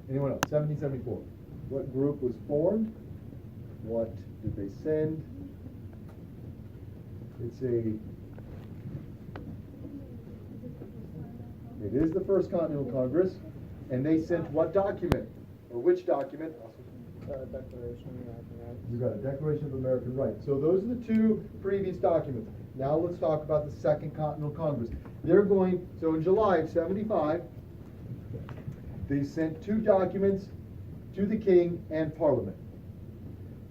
Anyone else? 1774. What group was formed? What did they send? It is the First Continental Congress, and they sent what document? Or which document? Declaration of American Rights. You got a Declaration of American Rights. So those are the two previous documents. Now let's talk about the Second Continental Congress. So in July of 75, they sent two documents to the king and parliament.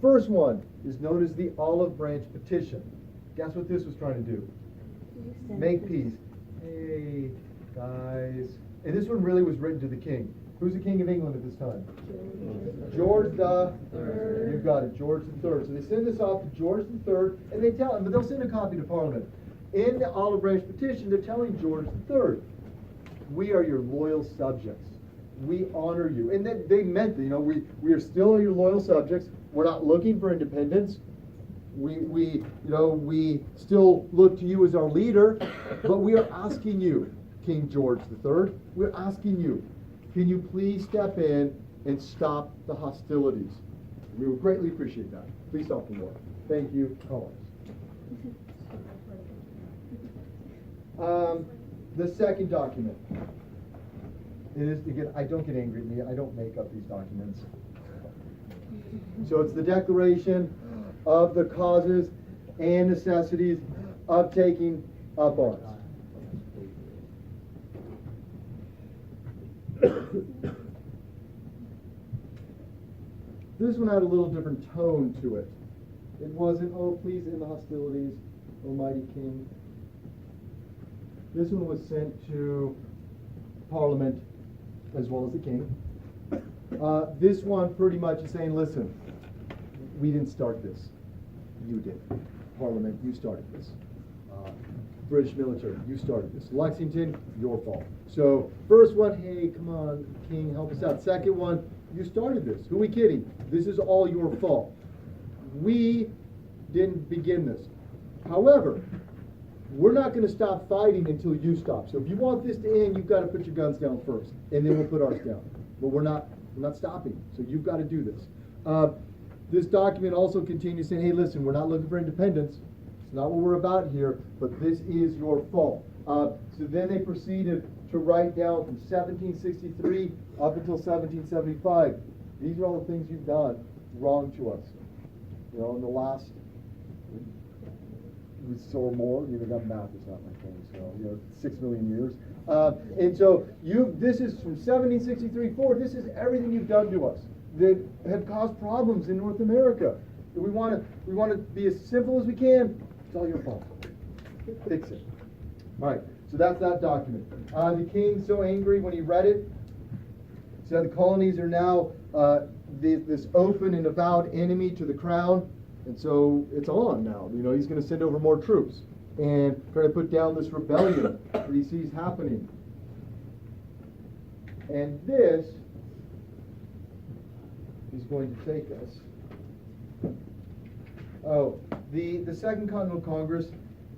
First one is known as the Olive Branch Petition. Guess what this was trying to do? Make peace. Hey, guys. And this one really was written to the king. Who's the king of England at this time? George the Third. You've got it, George the Third. So they send this off to George the Third, and they tell him, but they'll send a copy to Parliament. In the Olive Branch Petition, they're telling George the Third, we are your loyal subjects. We honor you. And then they meant that, we are still your loyal subjects. We're not looking for independence. We still look to you as our leader, but we are asking you, King George III, we're asking you, can you please step in and stop the hostilities? We would greatly appreciate that. Please stop the war. Thank you, Collins. The second document. It is, again, don't get angry at me. I don't make up these documents. So it's the Declaration of the Causes and Necessities of Taking Up Arms. This one had a little different tone to it. It wasn't, oh, please end the hostilities, Almighty King. This one was sent to Parliament as well as the king. This one pretty much is saying, listen, we didn't start this. You did. Parliament, you started this. British military, you started this. Lexington, your fault. So first one, hey, come on, king, help us out. Second one, you started this. Who are we kidding? This is all your fault. We didn't begin this. However, we're not going to stop fighting until you stop. So if you want this to end, you've got to put your guns down first, and then we'll put ours down. But we're not stopping. So you've got to do this. This document also continues saying, hey, listen, we're not looking for independence. It's not what we're about here, but this is your fault. So then they proceeded to write down from 1763 up until 1775. These are all the things you've done wrong to us. In the last or more, got math is not my thing, so 6 million years. And so this is from 1763 forward. This is everything you've done to us that have caused problems in North America. We want to be as simple as we can. It's all your fault. Fix it. All right. So that's that document. The king, so angry when he read it, said the colonies are now this open and avowed enemy to the crown. And so it's on now. He's going to send over more troops and try to put down this rebellion that he sees happening. And this is going to take us. The Second Continental Congress,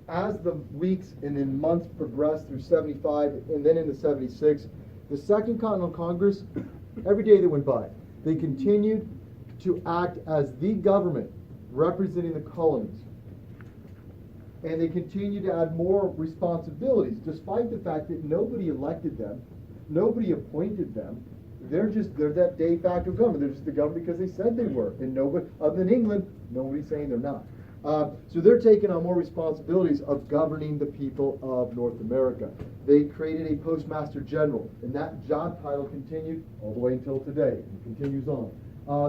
as the weeks and then months progressed through 75 and then into 76, the Second Continental Congress, every day that went by, they continued to act as the government representing the colonies. And they continue to add more responsibilities, despite the fact that nobody elected them, nobody appointed them. They're that de facto government. They're just the government because they said they were. And nobody, other than England, nobody's saying they're not. So they're taking on more responsibilities of governing the people of North America. They created a postmaster general, and that job title continued all the way until today. It continues on.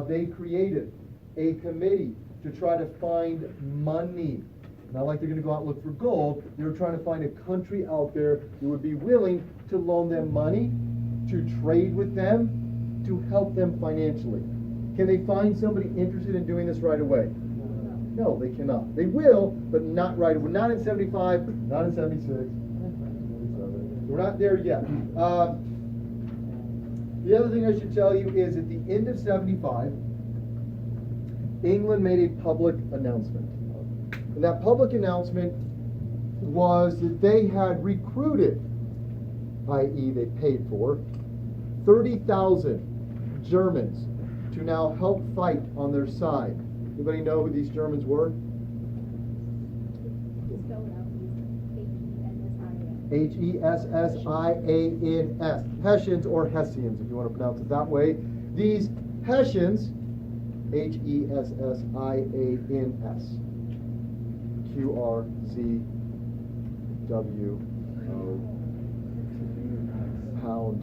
They created a committee to try to find money. Not like they're going to go out and look for gold. They were trying to find a country out there that would be willing to loan them money, to trade with them, to help them financially. Can they find somebody interested in doing this right away? No, they cannot. They will, but not right away. Not in 75, not in 76. We're not there yet. The other thing I should tell you is at the end of 75, England made a public announcement. And that public announcement was that they had recruited i.e. they paid for, 30,000 Germans to now help fight on their side. Anybody know who these Germans were? Hessians. Hessians or Hessians, if you want to pronounce it that way. These Hessians, Hessians, QRZWO, pound.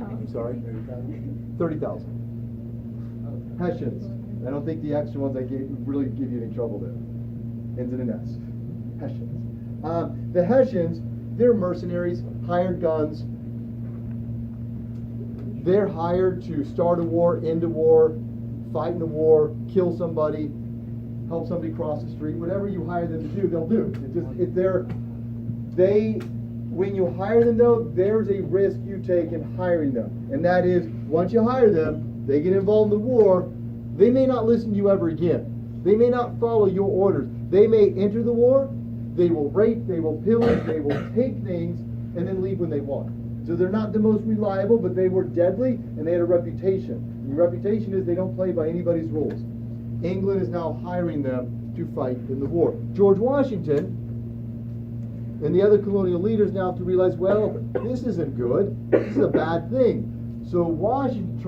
I'm sorry? 30,000. Hessians. I don't think the extra ones I gave really give you any trouble there. Ends in an S. Hessians. The Hessians, they're mercenaries, hired guns. They're hired to start a war, end a war, fight in a war, kill somebody, help somebody cross the street. Whatever you hire them to do, they'll do. When you hire them though, there's a risk you take in hiring them. And that is, once you hire them, they get involved in the war, they may not listen to you ever again. They may not follow your orders. They may enter the war, they will rape, they will pillage, they will take things, and then leave when they want. So they're not the most reliable, but they were deadly, and they had a reputation. And the reputation is they don't play by anybody's rules. England is now hiring them to fight in the war. George Washington and the other colonial leaders now have to realize, well, this isn't good. This is a bad thing. So Washington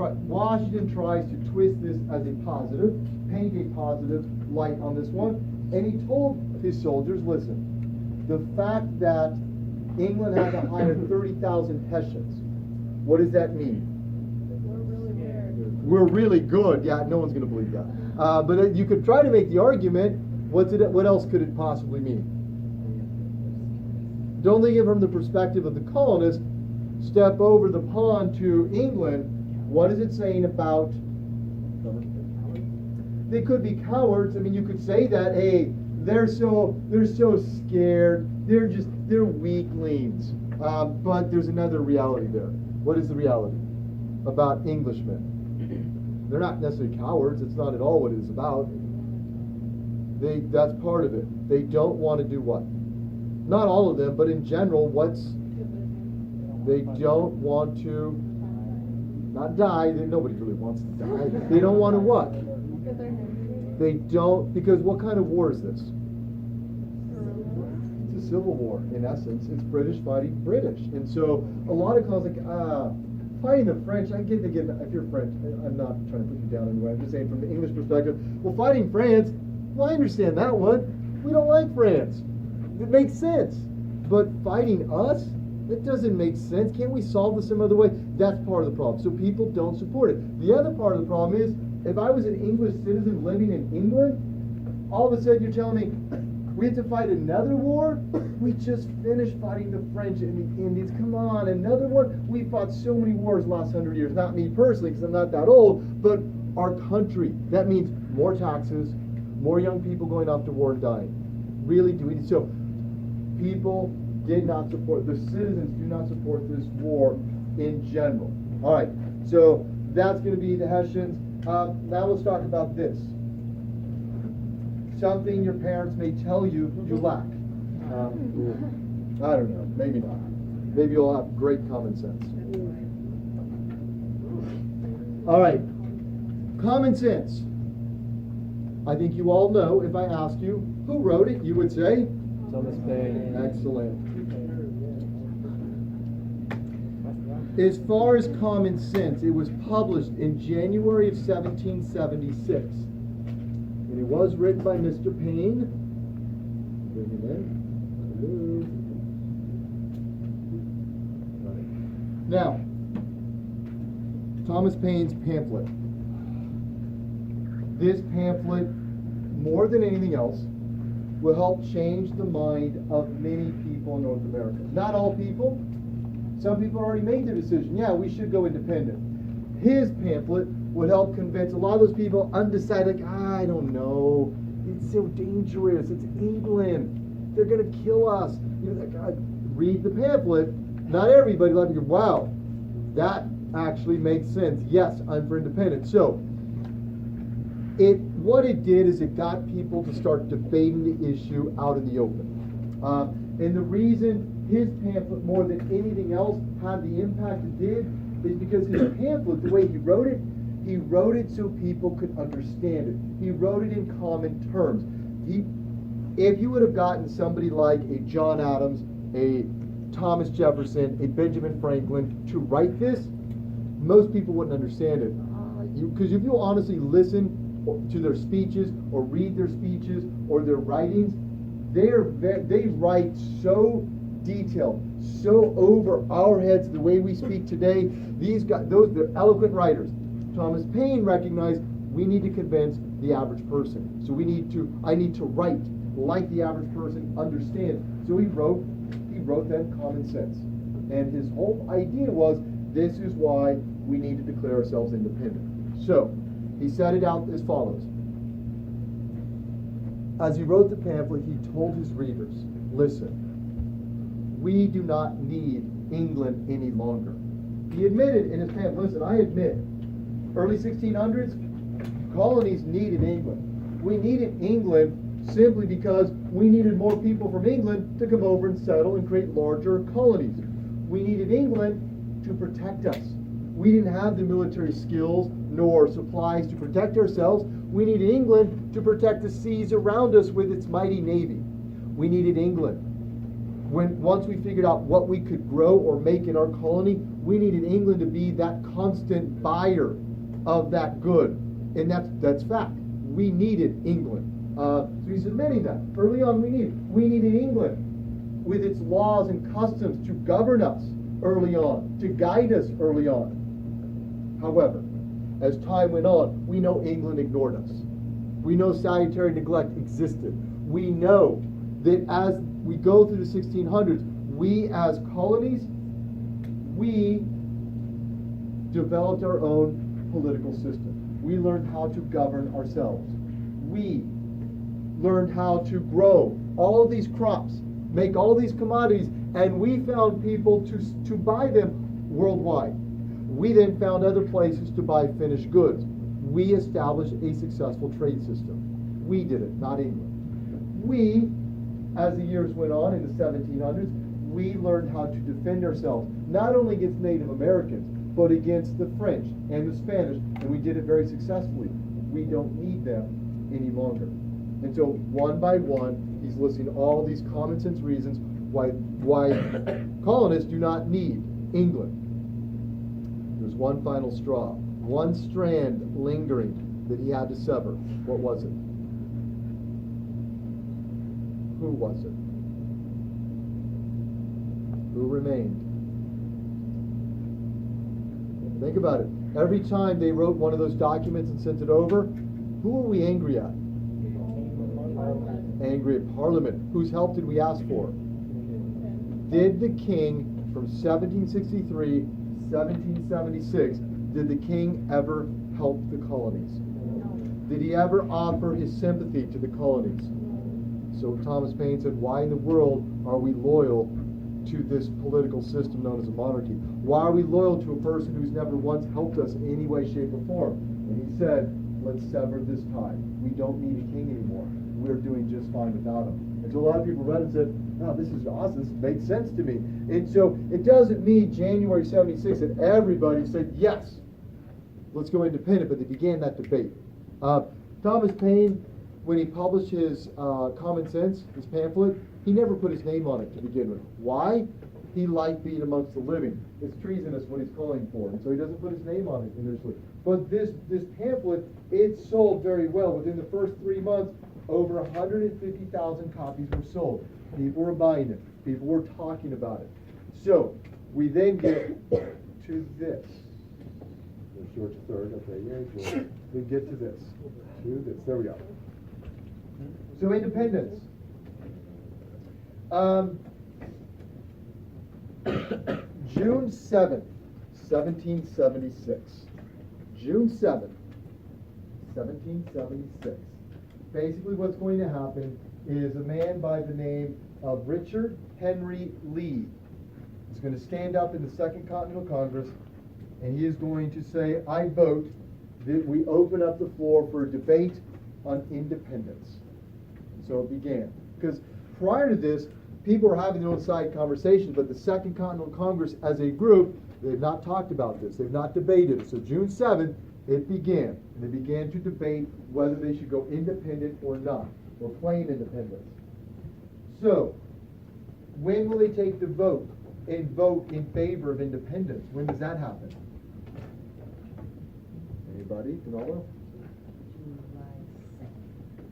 tries to twist this as a positive, paint a positive light on this one, and he told his soldiers, listen, the fact that England had to hire 30,000 Hessians, what does that mean? We're really weird. We're really good. Yeah, no one's going to believe that. But you could try to make the argument, what else could it possibly mean? Don't think it from the perspective of the colonists. Step over the pond to England. What is it saying about? They could be cowards. I mean, you could say that. Hey, they're so scared. They're weaklings. But there's another reality there. What is the reality about Englishmen? They're not necessarily cowards. It's not at all what it is about. That's part of it. They don't want to do what? Not all of them, but in general, they don't want to not die. Nobody really wants to die. They don't want to what? They don't, because what kind of war is this? It's a civil war, in essence. It's British fighting British. And so a lot of calls fighting the French, I get, again, if you're French, I'm not trying to put you down anyway, I'm just saying from the English perspective, well, fighting France, well, I understand that one. We don't like France. It makes sense. But fighting us? It doesn't make sense. Can't we solve this some other way? That's part of the problem. So people don't support it. The other part of the problem is, if I was an English citizen living in England, all of a sudden you're telling me, we have to fight another war? We just finished fighting the French and the Indians. Come on, another one? We fought so many wars the last 100 years. Not me personally, because I'm not that old, but our country. That means more taxes, more young people going off to war and dying. Really doing it. So people did not support, the citizens do not support this war in general. All right, so that's going to be the Hessians. Now let's talk about this. Something your parents may tell you you lack. I don't know, maybe not. Maybe you'll have great common sense. All right, common sense. I think you all know, if I asked you, who wrote it, you would say? Thomas Paine. Excellent. As far as common sense, it was published in January of 1776. And it was written by Mr. Paine. Bring him in. Now, Thomas Paine's pamphlet. This pamphlet, more than anything else, will help change the mind of many people in North America. Not all people. Some people already made their decision. Yeah, we should go independent. His pamphlet would help convince a lot of those people undecided, like, I don't know. It's so dangerous. It's England. They're going to kill us. Read the pamphlet. Not everybody like to go, wow, that actually makes sense. Yes, I'm for independence. So, what it did is it got people to start debating the issue out in the open. And the reason his pamphlet, more than anything else, had the impact it did is because his pamphlet, the way he wrote it so people could understand it. He wrote it in common terms. If you would have gotten somebody like a John Adams, a Thomas Jefferson, a Benjamin Franklin to write this, most people wouldn't understand it. Because if you honestly listen to their speeches or read their speeches or their writings, they write so detailed, so over our heads the way we speak today. These guys, they're eloquent writers. Thomas Paine recognized we need to convince the average person. So I need to write like the average person understands. So he wrote then Common Sense. And his whole idea was, this is why we need to declare ourselves independent. So he set it out as follows. As he wrote the pamphlet, he told his readers, listen, we do not need England any longer. He admitted in his pamphlet, listen, I admit, early 1600s, colonies needed England. We needed England simply because we needed more people from England to come over and settle and create larger colonies. We needed England to protect us. We didn't have the military skills nor supplies to protect ourselves. We needed England to protect the seas around us with its mighty navy. We needed England. Once we figured out what we could grow or make in our colony, we needed England to be that constant buyer of that good. And that's fact. We needed England. So he's admitting that. Early on we needed England with its laws and customs to govern us early on, to guide us early on. However, as time went on, we know England ignored us. We know salutary neglect existed. We know that as we go through the 1600s, we as colonies, we developed our own political system. We learned how to govern ourselves. We learned how to grow all of these crops, make all these commodities, and we found people to buy them worldwide. We then found other places to buy finished goods. We established a successful trade system. We did it, not England. We, as the years went on in the 1700s, we learned how to defend ourselves, not only against Native Americans, but against the French and the Spanish, and we did it very successfully. We don't need them any longer. And so one by one, he's listing all these common sense reasons why colonists do not need England. There's one final straw, one strand lingering that he had to sever. What was it? Who was it? Who remained? Think about it. Every time they wrote one of those documents and sent it over, who were we angry at? Angry at Parliament. Whose help did we ask for? Did the king from 1763, 1776, did the king ever help the colonies? Did he ever offer his sympathy to the colonies? So Thomas Paine said, why in the world are we loyal to this political system known as a monarchy? Why are we loyal to a person who's never once helped us in any way, shape, or form? And he said, let's sever this tie. We don't need a king anymore. We're doing just fine without him. And so a lot of people read and said, oh, this is awesome. This makes sense to me. And so it doesn't mean January 76 that everybody said, yes, let's go independent, but they began that debate. Thomas Paine, when he published his Common Sense, his pamphlet, he never put his name on it to begin with. Why? He liked being amongst the living. It's treasonous what he's calling for, and so he doesn't put his name on it initially. But this pamphlet, it sold very well. Within the first 3 months, over 150,000 copies were sold. People were buying it. People were talking about it. So we then get to this. There's George III. Okay, yeah, George. We get to this. There we go. So independence. June 7th, 1776. June 7th, 1776. Basically what's going to happen is a man by the name of Richard Henry Lee is going to stand up in the Second Continental Congress, and he is going to say, I vote that we open up the floor for a debate on independence. So it began. Because prior to this, people are having their own side conversations, but the Second Continental Congress as a group, they've not talked about this. They've not debated it. So June 7th, it began. And they began to debate whether they should go independent or not, or claim independence. So, when will they take the vote and vote in favor of independence? When does that happen? Anybody? Canolo?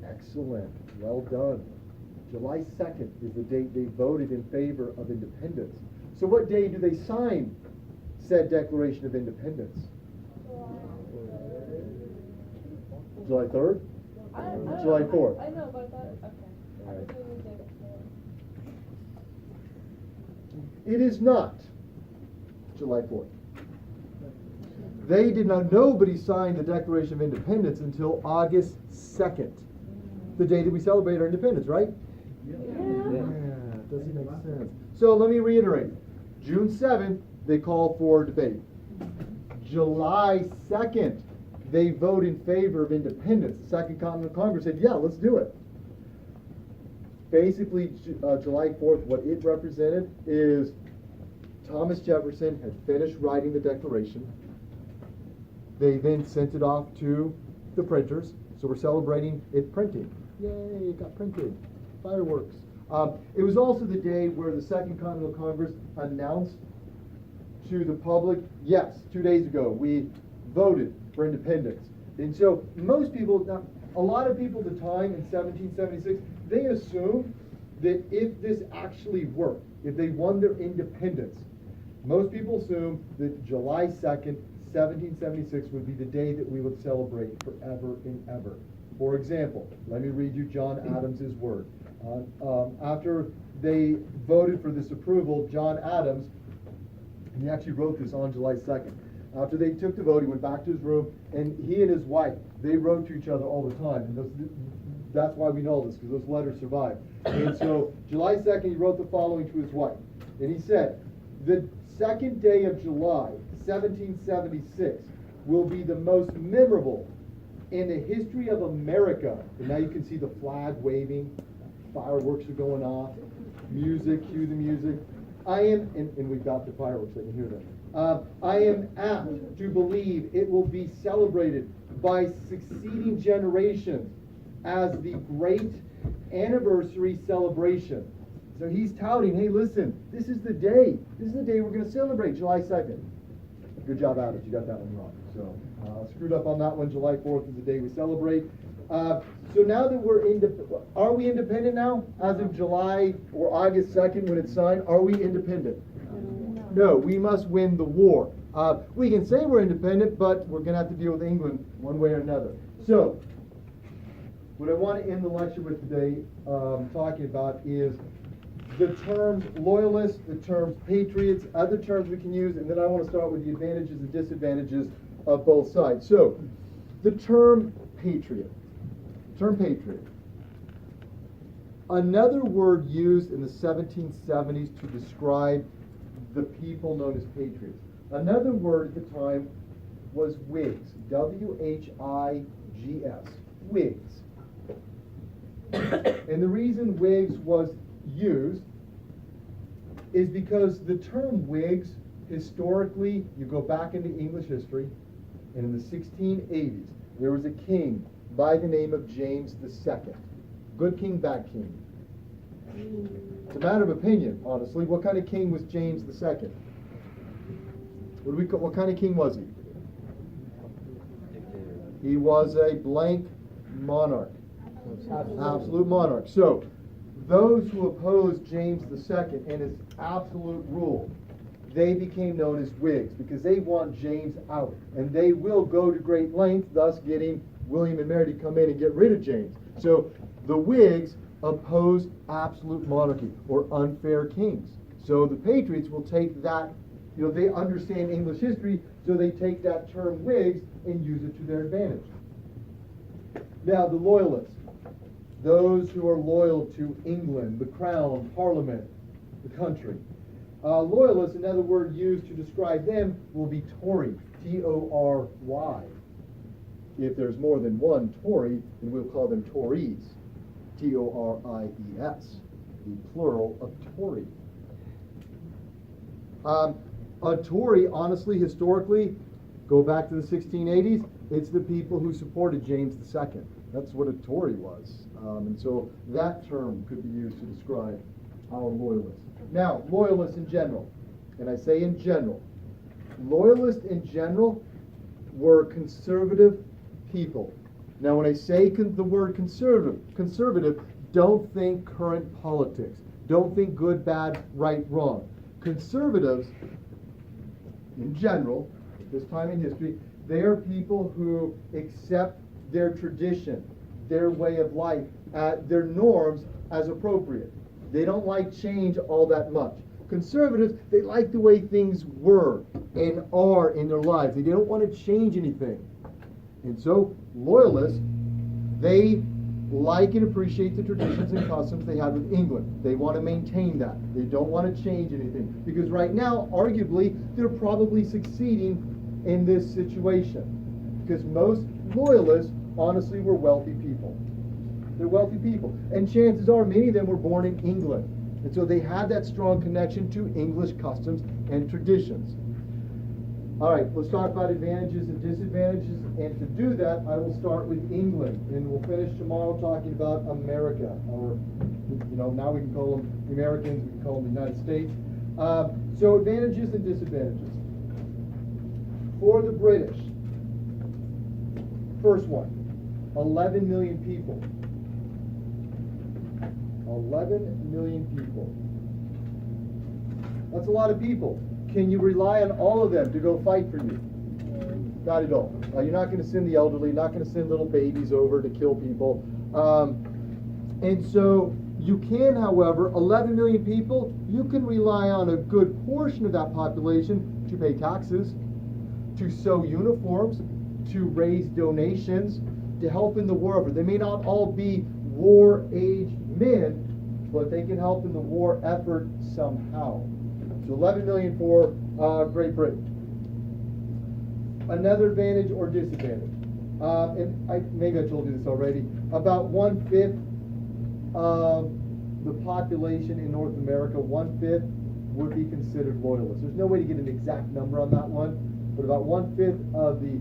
Excellent. Well done. July 2nd is the date they voted in favor of independence. So what day do they sign said Declaration of Independence? July 3rd? July 4th? I know, but that, okay. All right. I was doing the day before. It is not July 4th. They did not, nobody signed the Declaration of Independence until August 2nd, the day that we celebrate our independence, right? Yeah. Doesn't make sense. So let me reiterate. June 7th, they call for debate. July 2nd, they vote in favor of independence. The Second Continental Congress said, yeah, let's do it. Basically, July 4th, what it represented is Thomas Jefferson had finished writing the Declaration. They then sent it off to the printers. So we're celebrating it printing. Yay, it got printed. Fireworks. It was also the day where the Second Continental Congress announced to the public, yes, 2 days ago, we voted for independence. And so most people, now, a lot of people at the time in 1776, they assumed that if this actually worked, if they won their independence, most people assumed that July 2nd, 1776 would be the day that we would celebrate forever and ever. For example, let me read you John Adams's word. After they voted for this approval, John Adams, he actually wrote this on July 2nd. After they took the vote, he went back to his room, and he and his wife, they wrote to each other all the time. And that's why we know this, because those letters survived. And so, July 2nd, he wrote the following to his wife. And he said, the second day of July, 1776, will be the most memorable in the history of America. And now you can see the flag waving, fireworks are going off, music, cue the music. I am, and we've got the fireworks, I can hear them. I am apt to believe it will be celebrated by succeeding generations as the great anniversary celebration. So he's touting, hey, listen, this is the day. This is the day we're going to celebrate, July 2nd. Good job, Apush. You got that one wrong. So screwed up on that one. July 4th is the day we celebrate. So now that we're are we independent now? As of July or August 2nd when it's signed, are we independent? No, we must win the war. We can say we're independent, but we're going to have to deal with England one way or another. So, what I want to end the lecture with today talking about is the terms loyalists, the terms patriots, other terms we can use, and then I want to start with the advantages and disadvantages of both sides. So, the term patriot. Term patriot. Another word used in the 1770s to describe the people known as patriots. Another word at the time was Whigs. W-H-I-G-S. Whigs. And the reason Whigs was used is because the term Whigs, historically, you go back into English history, and in the 1680s, there was a king by the name of James II. Good king, bad king. It's a matter of opinion, honestly. What kind of king was James II? What kind of king was he? He was a blank monarch. Absolute monarch. So, those who opposed James II and his absolute rule, they became known as Whigs because they want James out. And they will go to great lengths, thus getting William and Mary to come in and get rid of James. So, the Whigs opposed absolute monarchy or unfair kings. So the patriots will take that, they understand English history, so they take that term Whigs and use it to their advantage. Now the loyalists, those who are loyal to England, the crown, parliament, the country. Loyalists, another word used to describe them, will be Tory, T-O-R-Y. If there's more than one Tory, then we'll call them Tories. T-O-R-I-E-S. the plural of Tory. A Tory, honestly, historically, go back to the 1680s, it's the people who supported James II. That's what a Tory was. And so that term could be used to describe our loyalists. Now, loyalists in general, and I say in general, loyalists in general were conservative people. Now, when I say the word conservative, don't think current politics. Don't think good, bad, right, wrong. Conservatives, in general, at this time in history, they are people who accept their tradition, their way of life, their norms as appropriate. They don't like change all that much. Conservatives, they like the way things were and are in their lives. They don't want to change anything. And so, loyalists, they like and appreciate the traditions and customs they had with England. They want to maintain that. They don't want to change anything. Because right now, arguably, they're probably succeeding in this situation. Because most loyalists, honestly, were wealthy people. They're wealthy people. And chances are many of them were born in England. And so they had that strong connection to English customs and traditions. All right, let's talk about advantages and disadvantages. And to do that, I will start with England. And we'll finish tomorrow talking about America. Or, now we can call them the Americans, we can call them the United States. So advantages and disadvantages. For the British, first one, 11 million people. 11 million people. That's a lot of people. Can you rely on all of them to go fight for you? Not at all. You're not going to send the elderly, not going to send little babies over to kill people. And so you can, however, 11 million people, you can rely on a good portion of that population to pay taxes, to sew uniforms, to raise donations, to help in the war effort. They may not all be war-aged men, but they can help in the war effort somehow. So 11 million for Great Britain. Another advantage or disadvantage. And maybe I told you this already. About 1/5 of the population in North America, 1/5 would be considered loyalists. There's no way to get an exact number on that one, but about 1/5 of the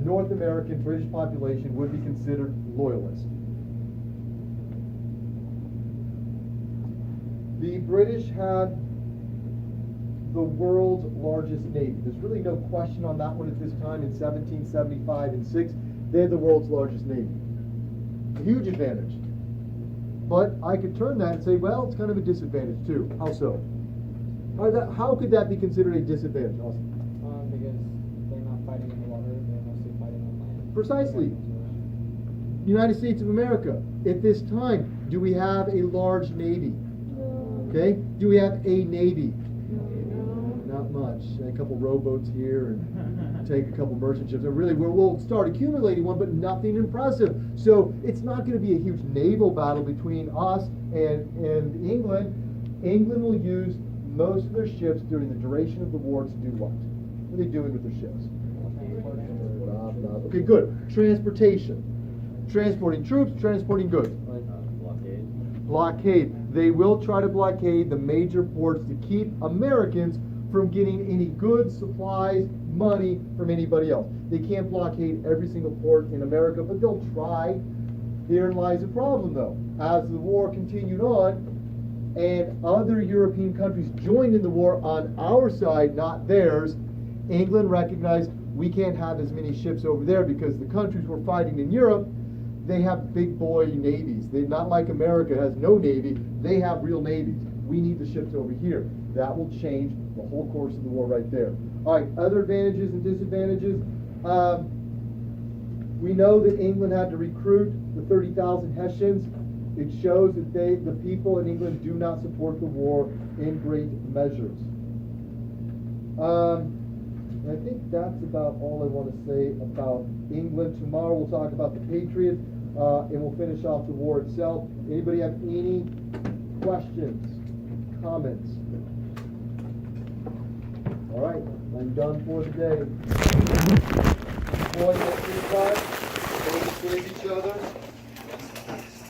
North American British population would be considered loyalists. The British had the world's largest navy. There's really no question on that one at this time. In 1775 and 6, they had the world's largest navy. A huge advantage. But I could turn that and say, well, it's kind of a disadvantage too. How so? How could that be considered a disadvantage, Austin? Because they're not fighting in the water, they're mostly fighting on land. Precisely. United States of America, at this time, do we have a large navy? Okay? Do we have a navy? Not much. A couple rowboats here and take a couple merchant ships. And really, we'll start accumulating one, but nothing impressive. So it's not going to be a huge naval battle between us and England. England will use most of their ships during the duration of the war to do what? What are they doing with their ships? Okay, good. Transportation. Transporting troops, transporting goods. Blockade. They will try to blockade the major ports to keep Americans from getting any goods, supplies, money from anybody else. They can't blockade every single port in America, but they'll try. Herein lies the problem, though. As the war continued on, and other European countries joined in the war on our side, not theirs, England recognized we can't have as many ships over there because the countries we're fighting in Europe, they have big boy navies. They're not like America has no navy. They have real navies. We need the ships over here. That will change the whole course of the war right there. All right, other advantages and disadvantages. We know that England had to recruit the 30,000 Hessians. It shows that the people in England do not support the war in great measures. And I think that's about all I want to say about England. Tomorrow we'll talk about the Patriots, and we'll finish off the war itself. Anybody have any questions, comments? All right, I'm done for the day. Boy, next time, don't squeeze each other.